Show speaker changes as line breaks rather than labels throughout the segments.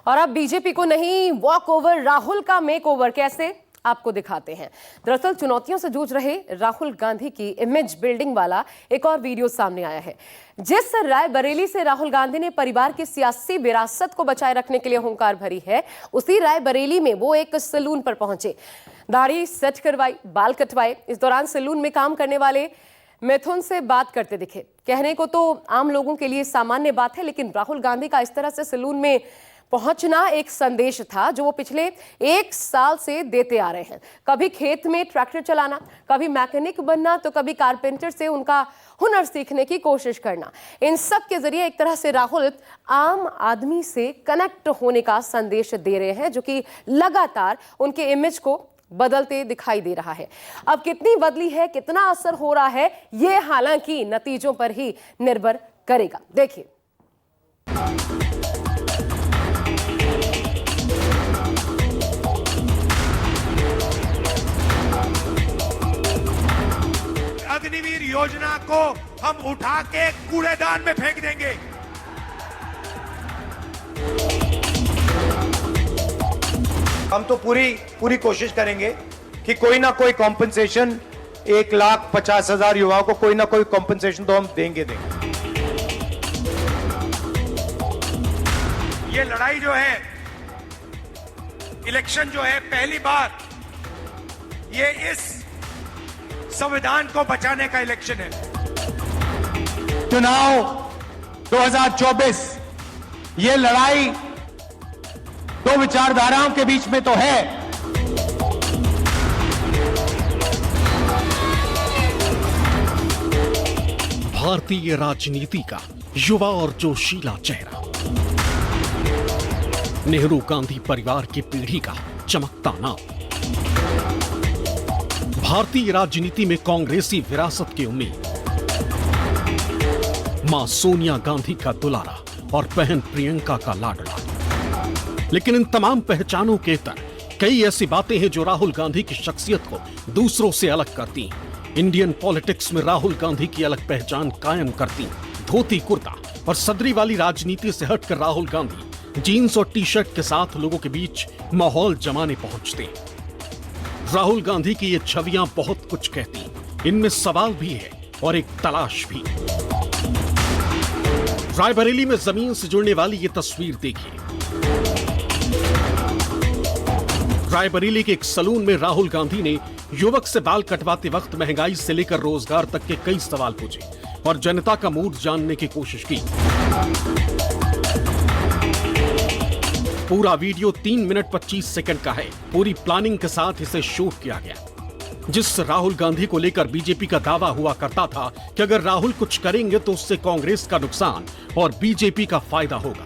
और अब बीजेपी को नहीं, वॉक ओवर राहुल का मेक ओवर कैसे, आपको दिखाते हैं। दरअसल चुनौतियों से जूझ रहे राहुल गांधी की इमेज बिल्डिंग वाला एक और वीडियो सामने आया है। जिस रायबरेली से राहुल गांधी ने परिवार की सियासी विरासत को बचाए रखने के लिए हुंकार भरी है, उसी रायबरेली में वो एक सैलून पर पहुंचे, दाढ़ी सेट करवाई, बाल कटवाए। इस दौरान सैलून में काम करने वाले मिथुन से बात करते दिखे। कहने को तो आम लोगों के लिए सामान्य बात है, लेकिन राहुल गांधी का इस तरह से सैलून में पहुंचना एक संदेश था जो वो पिछले 1 साल से देते आ रहे हैं। कभी खेत में ट्रैक्टर चलाना, कभी मैकेनिक बनना, तो कभी कारपेंटर से उनका हुनर सीखने की कोशिश करना। इन सब के जरिए एक तरह से राहुल आम आदमी से कनेक्ट होने का संदेश दे रहे हैं, जो कि लगातार उनके इमेज को बदलते दिखाई दे रहा है। अब कितनी बदली है, कितना असर हो रहा है, ये हालांकि नतीजों पर ही निर्भर करेगा। देखिए,
अग्निवीर योजना को हम उठा के कूड़ेदान में फेंक देंगे। हम तो पूरी कोशिश करेंगे कि कोई ना कोई कॉम्पनसेशन 1,50,000 युवाओं को कोई ना कोई कॉम्पनसेशन तो हम देंगे। ये लड़ाई जो है, इलेक्शन जो है, पहली बार ये इस संविधान को बचाने का इलेक्शन है। चुनाव 2024 ये लड़ाई दो विचारधाराओं के बीच में तो है।
भारतीय राजनीति का युवा और जोशीला चेहरा, नेहरू गांधी परिवार की पीढ़ी का चमकता नाम, भारतीय राजनीति में कांग्रेसी विरासत की उम्मीद, मां सोनिया गांधी का दुलारा और बहन प्रियंका का लाडला। लेकिन इन तमाम पहचानों के तर कई ऐसी बातें हैं जो राहुल गांधी की शख्सियत को दूसरों से अलग करती हैं। इंडियन पॉलिटिक्स में राहुल गांधी की अलग पहचान कायम करती। धोती कुर्ता और सदरी वाली राजनीति से हटकर राहुल गांधी जीन्स और टी शर्ट के साथ लोगों के बीच माहौल जमाने पहुंचते। राहुल गांधी की ये छवियां बहुत कुछ कहती, इनमें सवाल भी है और एक तलाश भी। रायबरेली में जमीन से जुड़ने वाली ये तस्वीर देखिए। रायबरेली के एक सैलून में राहुल गांधी ने युवक से बाल कटवाते वक्त महंगाई से लेकर रोजगार तक के कई सवाल पूछे और जनता का मूड जानने की कोशिश की। पूरा वीडियो 3 मिनट 25 सेकंड का है। पूरी प्लानिंग के साथ इसे शूट किया गया। जिस राहुल गांधी को लेकर बीजेपी का दावा हुआ करता था कि अगर राहुल कुछ करेंगे तो उससे कांग्रेस का नुकसान और बीजेपी का फायदा होगा,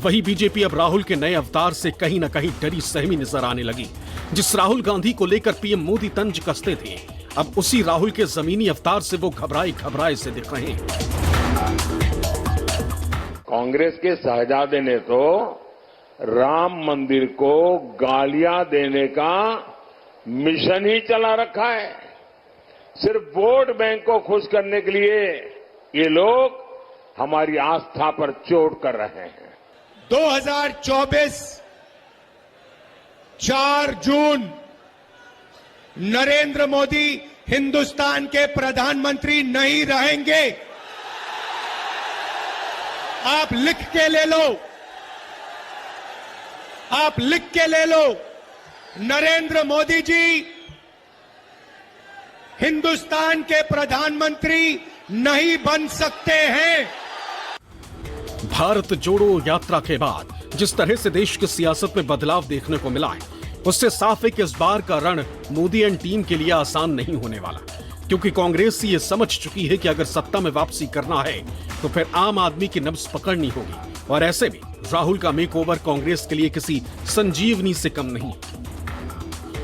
वही बीजेपी अब राहुल के नए अवतार से कहीं न कहीं डरी सहमी नजर आने लगी। जिस राहुल गांधी को लेकर पीएम मोदी तंज कसते थे, अब उसी राहुल के जमीनी अवतार से वो घबराए से दिख रहे हैं।
कांग्रेस के शहजादे ने तो राम मंदिर को गालियां देने का मिशन ही चला रखा है। सिर्फ वोट बैंक को खुश करने के लिए ये लोग हमारी आस्था पर चोट कर रहे हैं।
2024 4 जून नरेंद्र मोदी हिंदुस्तान के प्रधानमंत्री नहीं रहेंगे। आप लिख के ले लो, आप लिख के ले लो, नरेंद्र मोदी जी हिंदुस्तान के प्रधानमंत्री नहीं बन सकते हैं।
भारत जोड़ो यात्रा के बाद जिस तरह से देश की सियासत में बदलाव देखने को मिला है, उससे साफ है कि इस बार का रण मोदी एंड टीम के लिए आसान नहीं होने वाला, क्योंकि कांग्रेस ये समझ चुकी है कि अगर सत्ता में वापसी करना है तो फिर आम आदमी की नब्ज पकड़नी होगी। और ऐसे में राहुल का मेकओवर कांग्रेस के लिए किसी संजीवनी से कम नहीं।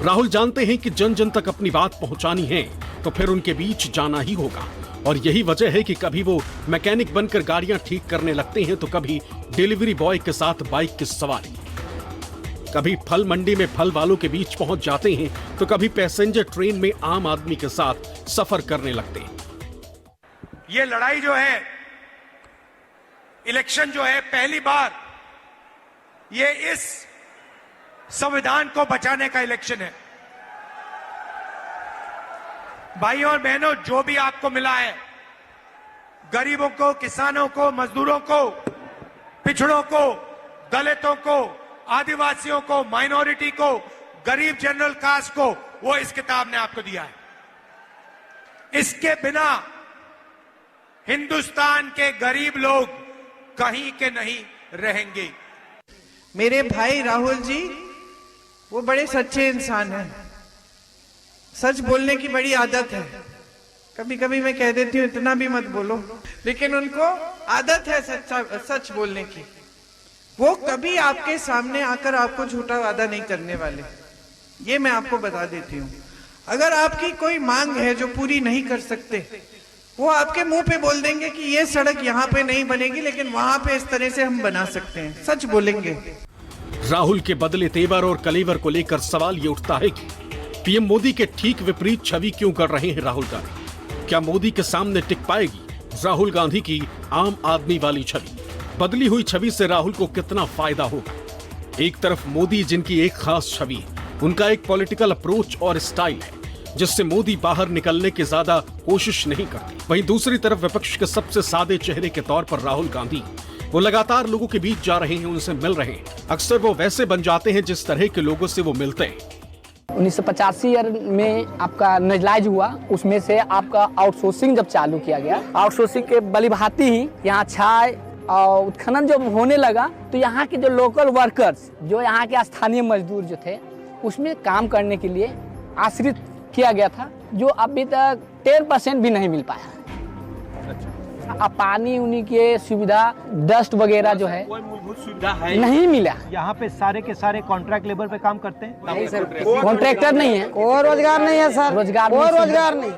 राहुल जानते हैं कि जन जन तक अपनी बात पहुंचानी है तो फिर उनके बीच जाना ही होगा। और यही वजह है कि कभी वो मैकेनिक बनकर गाड़ियां ठीक करने लगते हैं, तो कभी डिलीवरी बॉय के साथ बाइक की सवारी, कभी फल मंडी में फल वालों के बीच पहुंच जाते हैं, तो कभी पैसेंजर ट्रेन में आम आदमी के साथ सफर करने लगते हैं।
ये लड़ाई जो है, इलेक्शन जो है, पहली बार ये इस संविधान को बचाने का इलेक्शन है। भाइयों और बहनों, जो भी आपको मिला है, गरीबों को, किसानों को, मजदूरों को, पिछड़ों को, दलितों को, आदिवासियों को, माइनॉरिटी को, गरीब जनरल कास्ट को, वो इस किताब ने आपको दिया है। इसके बिना हिंदुस्तान के गरीब लोग कहीं के नहीं रहेंगे।
मेरे भाई राहुल जी वो बड़े सच्चे इंसान हैं। सच बोलने की बड़ी आदत है। कभी कभी मैं कह देती हूँ इतना भी मत बोलो, लेकिन उनको आदत है सच बोलने की। वो कभी आपके सामने आकर आपको झूठा वादा नहीं करने वाले, ये मैं आपको बता देती हूँ। अगर आपकी कोई मांग है जो पूरी नहीं कर सकते, वो आपके मुंह पे बोल देंगे कि ये सड़क यहाँ पे नहीं बनेगी, लेकिन वहां पे इस तरह से हम बना सकते हैं। सच बोलेंगे।
राहुल के बदले तेवर और कलेवर को लेकर सवाल ये उठता है कि पीएम मोदी के ठीक विपरीत छवि क्यों कर रहे हैं राहुल गांधी? क्या मोदी के सामने टिक पाएगी राहुल गांधी की आम आदमी वाली छवि? बदली हुई छवि से राहुल को कितना फायदा होगा? एक तरफ मोदी जिनकी एक खास छवि है, उनका एक पॉलिटिकल अप्रोच और स्टाइल है जिससे मोदी बाहर निकलने की ज्यादा कोशिश नहीं करते। वहीं दूसरी तरफ विपक्ष के सबसे सादे चेहरे के तौर पर राहुल गांधी, वो लगातार लोगों के बीच जा रहे हैं, उनसे मिल रहे हैं। अक्सर वो वैसे बन जाते हैं जिस तरह के लोगों से वो मिलते हैं।
1985 ईयर में आपका नेशनलाइज हुआ, उसमें से आपका आउटसोर्सिंग जब चालू किया गया, आउटसोर्सिंग के बली भांति ही यहाँ छाय और उत्खनन जब होने लगा, तो यहाँ के जो लोकल वर्कर्स, जो यहाँ के स्थानीय मजदूर जो थे, उसमें काम करने के लिए आश्रित किया गया था, जो अभी तक 10% भी नहीं मिल पाया। अब पानी उन्हीं के सुविधा, डस्ट वगैरह जो है,
कोई मूलभूत सुविधा है
नहीं मिला।
यहाँ पे सारे के सारे कॉन्ट्रैक्ट लेबर पे काम करते हैं।
नहीं सर, कॉन्ट्रैक्टर नहीं है, कोई रोजगार नहीं है सर, रोजगार नहीं।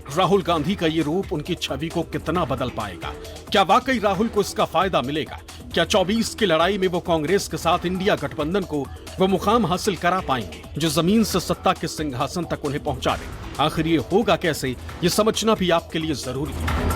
राहुल गांधी का ये रूप उनकी छवि को कितना बदल पाएगा? क्या वाकई राहुल को इसका फायदा मिलेगा? क्या 24 की लड़ाई में वो कांग्रेस के साथ इंडिया गठबंधन को वो मुकाम हासिल करा पाएंगे जो जमीन से सत्ता के सिंहासन तक उन्हें पहुंचा दे? आखिर ये होगा कैसे, ये समझना भी आपके लिए जरूरी है।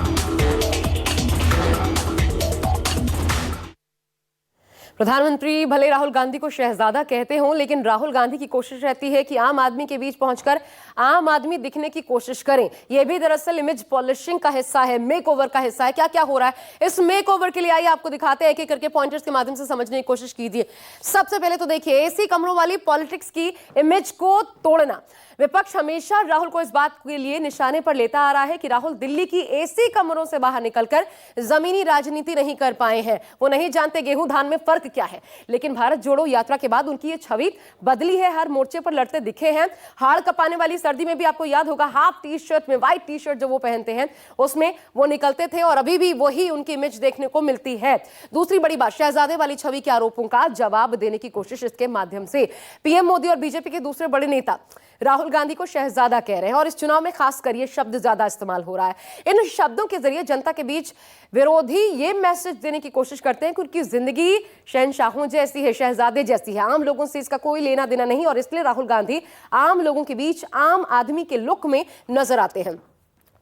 प्रधानमंत्री भले राहुल गांधी को शहजादा कहते हों, लेकिन राहुल गांधी की कोशिश रहती है कि आम आदमी के बीच पहुंचकर आम आदमी दिखने की कोशिश करें। यह भी दरअसल इमेज पॉलिशिंग का हिस्सा है, मेकओवर का हिस्सा है। क्या क्या हो रहा है इस मेकओवर के लिए, आइए आपको दिखाते हैं, एक एक करके पॉइंटर्स के माध्यम से समझने की कोशिश कीजिए। सबसे पहले तो देखिए, एसी कमरों वाली पॉलिटिक्स की इमेज को तोड़ना। विपक्ष हमेशा राहुल को इस बात के लिए निशाने पर लेता आ रहा है कि राहुल दिल्ली की एसी कमरों से बाहर निकलकर जमीनी राजनीति नहीं कर पाए हैं, वो नहीं जानते गेहूं धान में फर्क क्या है। लेकिन भारत जोड़ो यात्रा के बाद उनकी ये छवि बदली है, हर मोर्चे पर लड़ते दिखे हैं। हाड़ कपाने वाली सर्दी में भी आपको याद होगा, हाफ टी शर्ट में, व्हाइट टी शर्ट जो वो पहनते हैं उसमें वो निकलते थे, और अभी भी वही उनकी इमेज देखने को मिलती है। दूसरी बड़ी बात, शहजादे वाली छवि के आरोपों का जवाब देने की कोशिश इसके माध्यम से पीएम मोदी और बीजेपी के दूसरे बड़े नेता राहुल गांधी को शहजादा कह रहे हैं, और इस चुनाव में खासकर ये शब्द ज्यादा इस्तेमाल हो रहा है। इन शब्दों के जरिए जनता के बीच विरोधी ये मैसेज देने की कोशिश करते हैं कि उनकी जिंदगी शहनशाहों जैसी है, शहजादे जैसी है, आम लोगों से इसका कोई लेना देना नहीं, और इसलिए राहुल गांधी आम लोगों के बीच आम आदमी के लुक में नजर आते हैं।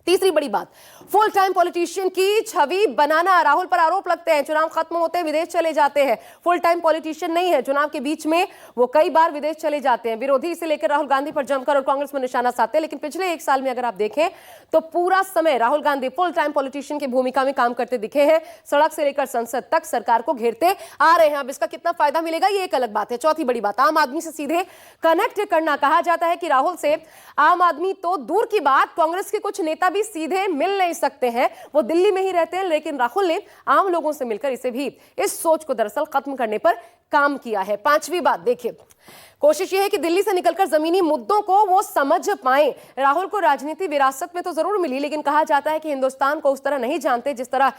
तीसरी बड़ी बात, फुल टाइम पॉलिटिशियन की छवि बनाना। राहुल पर आरोप लगते हैं चुनाव खत्म होते हैं विदेश चले जाते हैं, फुल टाइम पॉलिटिशियन नहीं है, चुनाव के बीच में वो कई बार विदेश चले जाते हैं। विरोधी इसे लेकर राहुल गांधी पर जमकर और कांग्रेस में निशाना साधते हैं, लेकिन पिछले एक साल में अगर आप देखें तो पूरा समय Rahul Gandhi full time politician की भूमिका में काम करते दिखे हैं। सड़क से लेकर संसद तक सरकार को घेरते आ रहे हैं। अब इसका कितना फायदा मिलेगा ये एक अलग बात है। चौथी बड़ी बात, आम आदमी से सीधे कनेक्ट करना। कहा जाता है कि राहुल से आम आदमी तो दूर की बात, कांग्रेस के कुछ नेता भी सीधे मिल नहीं सकते हैं, वो दिल्ली में ही रहते हैं, लेकिन राहुल ने आम लोगों से मिलकर इसे भी, इस सोच को दरअसल खत्म करने पर काम किया है। पांचवी बात देखिए, कोशिश यह है कि दिल्ली से निकलकर जमीनी मुद्दों को वो समझ पाए। राहुल को राजनीति विरासत में तो जरूर मिली, लेकिन कहा जाता है कि हिंदुस्तान को उस तरह नहीं जानते जिस तरह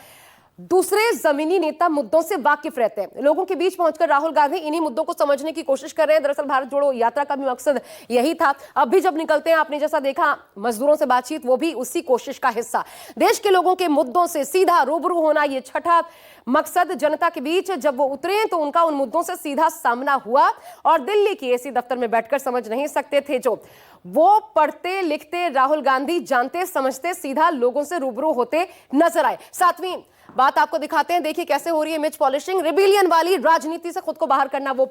दूसरे जमीनी नेता मुद्दों से वाकिफ रहते हैं। लोगों के बीच पहुंचकर राहुल गांधी इन्हीं मुद्दों को समझने की कोशिश कर रहे हैं। दरअसल भारत जोड़ो यात्रा का भी मकसद यही था। अब भी जब निकलते हैं, आपने जैसा देखा मजदूरों से बातचीत, वो भी उसी कोशिश का हिस्सा। देश के लोगों के मुद्दों से सीधा रूबरू होना, ये छठा मकसद। जनता के बीच जब वो उतरे तो उनका उन मुद्दों से सीधा सामना हुआ, और दिल्ली की एसी दफ्तर में बैठकर समझ नहीं सकते थे जो वो पढ़ते लिखते राहुल गांधी जानते समझते सीधा लोगों से रूबरू होते नजर आए। सातवीं, बात आपको दिखाते हैं, देखिए कैसे हो रही है इमेज पॉलिशिंग। रिबेलियन वाली राजनीति से खुद को बाहर करना, वो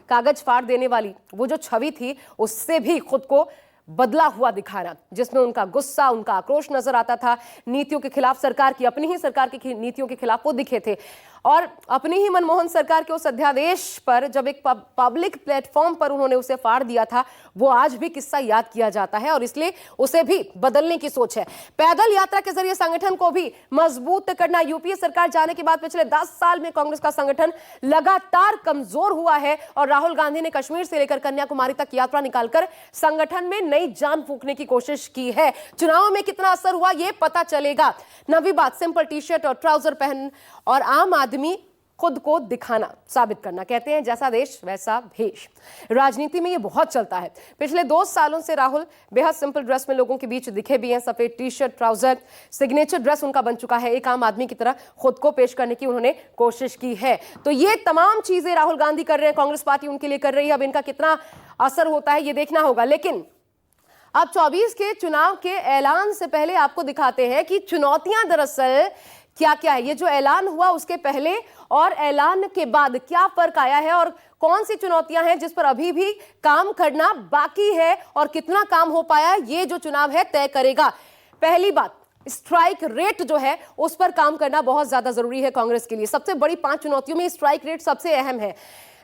कागज फाड़ देने वाली वो जो छवि थी, उससे भी खुद को बदला हुआ दिखाना, जिसमें उनका गुस्सा, उनका आक्रोश नजर आता था। नीतियों के खिलाफ, सरकार की, अपनी ही सरकार की नीतियों के खिलाफ वो दिखे थे। और अपनी ही मनमोहन सरकार के उस अध्यादेश पर जब एक पब्लिक प्लेटफॉर्म पर उन्होंने उसे फाड़ दिया था, वो आज भी किस्सा याद किया जाता है और इसलिए उसे भी बदलने की सोच है। पैदल यात्रा के जरिए संगठन को भी मजबूत करना। यूपीए सरकार जाने के बाद पिछले 10 साल में कांग्रेस का संगठन लगातार कमजोर हुआ है और राहुल गांधी ने कश्मीर से लेकर कन्याकुमारी तक यात्रा निकालकर संगठन में नई जान फूंकने की कोशिश की है। चुनाव में कितना असर हुआ ये पता चलेगा। नवी बात, सिंपल टी शर्ट और ट्राउजर पहन और आम आदमी खुद को दिखाना, साबित करना। कहते हैं जैसा देश वैसा भेष। राजनीति में ये बहुत चलता है। पिछले 2 सालों से राहुल बेहद सिंपल ड्रेस में लोगों के बीच दिखे भी हैं। सफेद T shirt, trouser signature dress उनका बन चुका है। एक आम आदमी की तरह खुद को पेश करने की उन्होंने कोशिश की है। तो ये तमाम चीजें राहुल गांधी कर रहे हैं, कांग्रेस पार्टी उनके लिए कर रही है। अब इनका कितना असर होता है ये देखना होगा। लेकिन अब 24 के चुनाव के ऐलान से पहले आपको दिखाते हैं कि चुनौतियां दरअसल क्या क्या है। ये जो ऐलान हुआ उसके पहले और ऐलान के बाद क्या फर्क आया है और कौन सी चुनौतियां हैं जिस पर अभी भी काम करना बाकी है और कितना काम हो पाया, ये जो चुनाव है तय करेगा। पहली बात, स्ट्राइक रेट जो है उस पर काम करना बहुत ज्यादा जरूरी है कांग्रेस के लिए। सबसे बड़ी 5 चुनौतियों में स्ट्राइक रेट सबसे अहम है।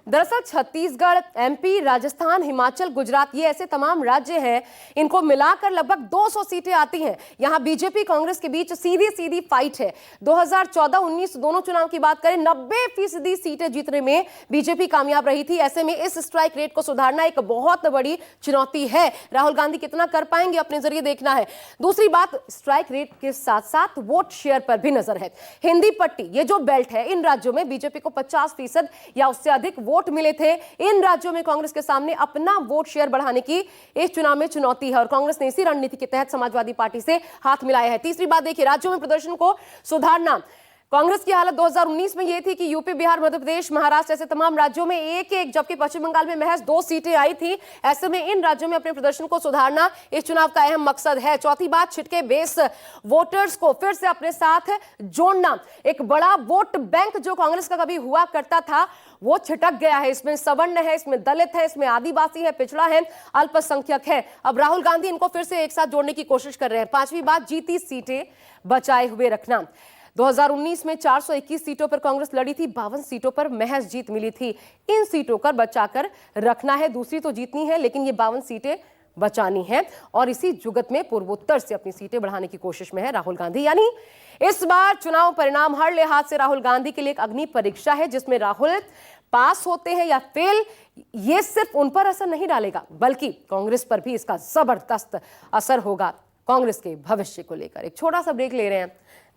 दरअसल छत्तीसगढ़, एमपी, राजस्थान, हिमाचल, गुजरात, ये ऐसे तमाम राज्य हैं, इनको मिलाकर लगभग 200 सीटें आती हैं। यहां बीजेपी कांग्रेस के बीच सीधी फाइट है। 2014-19 दोनों चुनाव की बात करें, 90% सीटें जीतने में बीजेपी कामयाब रही थी। ऐसे में इस स्ट्राइक रेट को सुधारना एक बहुत बड़ी चुनौती है। राहुल गांधी कितना कर पाएंगे अपने जरिए देखना है। दूसरी बात, स्ट्राइक रेट के साथ साथ वोट शेयर पर भी नजर है। हिंदी पट्टी, ये जो बेल्ट है, इन राज्यों में बीजेपी को 50% या उससे अधिक वोट मिले थे। इन राज्यों में कांग्रेस के सामने अपना वोट शेयर बढ़ाने की इस चुनाव में चुनौती है और कांग्रेस ने इसी रणनीति के तहत समाजवादी पार्टी से हाथ मिलाया है। तीसरी बात देखिए, राज्यों में प्रदर्शन को सुधारना। कांग्रेस की हालत 2019 में यह थी कि यूपी, बिहार, मध्य प्रदेश, महाराष्ट्र ऐसे तमाम राज्यों में एक, जबकि पश्चिम बंगाल में महज 2 सीटें आई थी। ऐसे में इन राज्यों में अपने प्रदर्शन को सुधारना इस चुनाव का अहम मकसद है। चौथी बात, छिटके बेस वोटर्स को फिर से अपने साथ जोड़ना। एक बड़ा वोट बैंक जो कांग्रेस का कभी हुआ करता था वो छिटक गया है। इसमें सवर्ण है, इसमें दलित है, इसमें आदिवासी है, पिछड़ा है, अल्पसंख्यक है। अब राहुल गांधी इनको फिर से एक साथ जोड़ने की कोशिश कर रहे हैं। 5वीं बात, जीती सीटें बचाए हुए रखना। 2019 में 421 सीटों पर कांग्रेस लड़ी थी, 52 सीटों पर महज जीत मिली थी। इन सीटों पर बचाकर रखना है। दूसरी तो जीतनी है, लेकिन ये 52 सीटें बचानी है और इसी जुगत में पूर्वोत्तर से अपनी सीटें बढ़ाने की कोशिश में है राहुल गांधी। यानी इस बार चुनाव परिणाम हर लिहाज से राहुल गांधी के लिए एक अग्नि परीक्षा है, जिसमें राहुल पास होते हैं या फेल, ये सिर्फ उन पर असर नहीं डालेगा, बल्कि कांग्रेस पर भी इसका जबरदस्त असर होगा। कांग्रेस के भविष्य को लेकर एक छोटा सा ब्रेक ले रहे हैं।